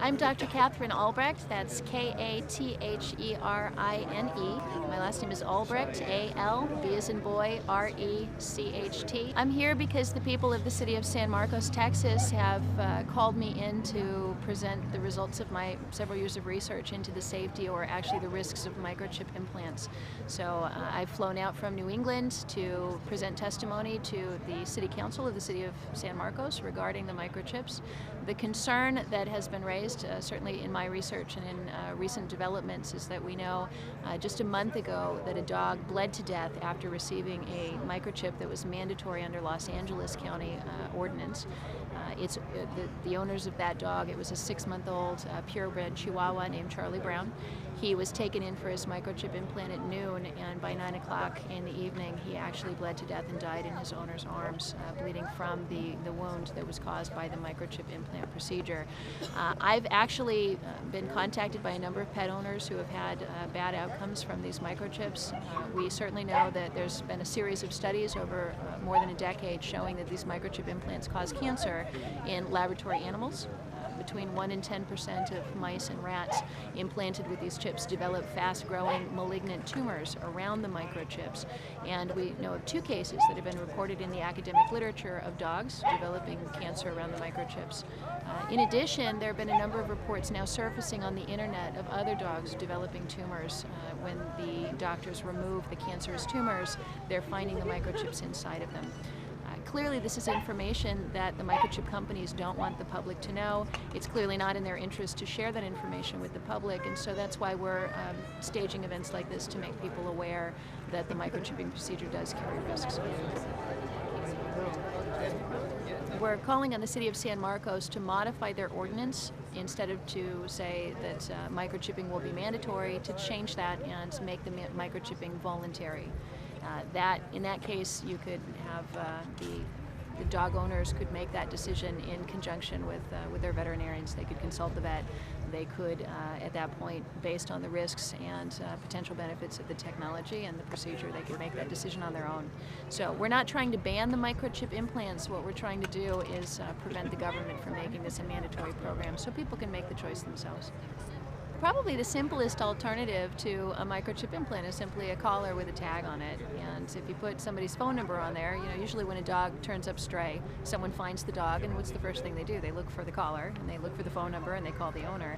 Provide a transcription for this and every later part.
I'm Dr. Catherine Albrecht. That's Katherine. My last name is Albrecht, A-L, B as in boy, R-E-C-H-T. I'm here because the people of the city of San Marcos, Texas have called me in to present the results of my several years of research into the safety, or actually the risks, of microchip implants. So I've flown out from New England to present testimony to the City Council of the city of San Marcos regarding the microchips. The concern that has been raised, certainly in my research and in recent developments, is that we know just a month ago that a dog bled to death after receiving a microchip that was mandatory under Los Angeles County ordinance. The owners of that dog, it was a 6-month-old purebred Chihuahua named Charlie Brown. He was taken in for his microchip implant at noon, and by 9 o'clock in the evening he actually bled to death and died in his owner's arms, bleeding from the wound that was caused by the microchip implant procedure. I've actually been contacted by a number of pet owners who have had bad outcomes from these microchips. We certainly know that there's been a series of studies over more than a decade showing that these microchip implants cause cancer in laboratory animals. Between 1% and 10% of mice and rats implanted with these chips develop fast-growing malignant tumors around the microchips. And we know of 2 cases that have been reported in the academic literature of dogs developing cancer around the microchips. In addition, there have been a number of reports now surfacing on the internet of other dogs developing tumors. When the doctors remove the cancerous tumors, they're finding the microchips inside of them. Clearly, this is information that the microchip companies don't want the public to know. It's clearly not in their interest to share that information with the public, and so that's why we're staging events like this to make people aware that the microchipping procedure does carry risks. We're calling on the city of San Marcos to modify their ordinance instead of to say that microchipping will be mandatory, to change that and make the microchipping voluntary. In that case, you could have the dog owners could make that decision in conjunction with their veterinarians. They could consult the vet. They could, at that point, based on the risks and potential benefits of the technology and the procedure, they could make that decision on their own. So we're not trying to ban the microchip implants. What we're trying to do is prevent the government from making this a mandatory program so people can make the choice themselves. Probably the simplest alternative to a microchip implant is simply a collar with a tag on it. And if you put somebody's phone number on there, usually when a dog turns up stray, someone finds the dog, and what's the first thing they do? They look for the collar, and they look for the phone number, and they call the owner.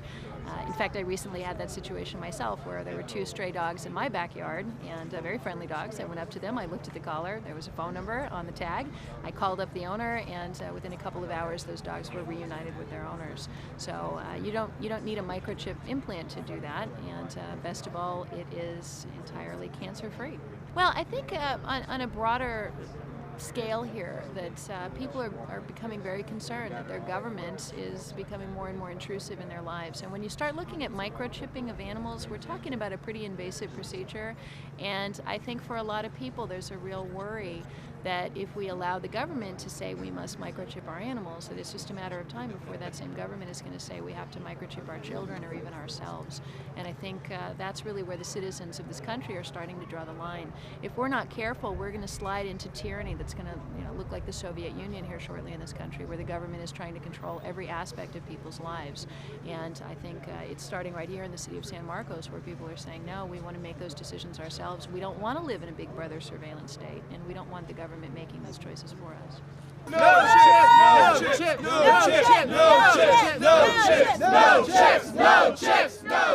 In fact, I recently had that situation myself where there were 2 stray dogs in my backyard, and very friendly dogs. I went up to them, I looked at the collar, there was a phone number on the tag. I called up the owner, and within a couple of hours, those dogs were reunited with their owners. So you don't need a microchip implant to do that, and best of all, it is entirely cancer-free. Well, I think on a broader scale here that people are becoming very concerned that their government is becoming more and more intrusive in their lives. And when you start looking at microchipping of animals, we're talking about a pretty invasive procedure, and I think for a lot of people there's a real worry that if we allow the government to say we must microchip our animals, that it's just a matter of time before that same government is going to say we have to microchip our children or even ourselves. And I think that's really where the citizens of this country are starting to draw the line. If we're not careful, we're going to slide into tyranny that's going to look like the Soviet Union here shortly in this country, where the government is trying to control every aspect of people's lives. And I think it's starting right here in the city of San Marcos, where people are saying, no, we want to make those decisions ourselves. We don't want to live in a Big Brother surveillance state, and we don't want the government making those choices for us. No chips! No chips! No chips! No chips! No chips! No chips! No chips! No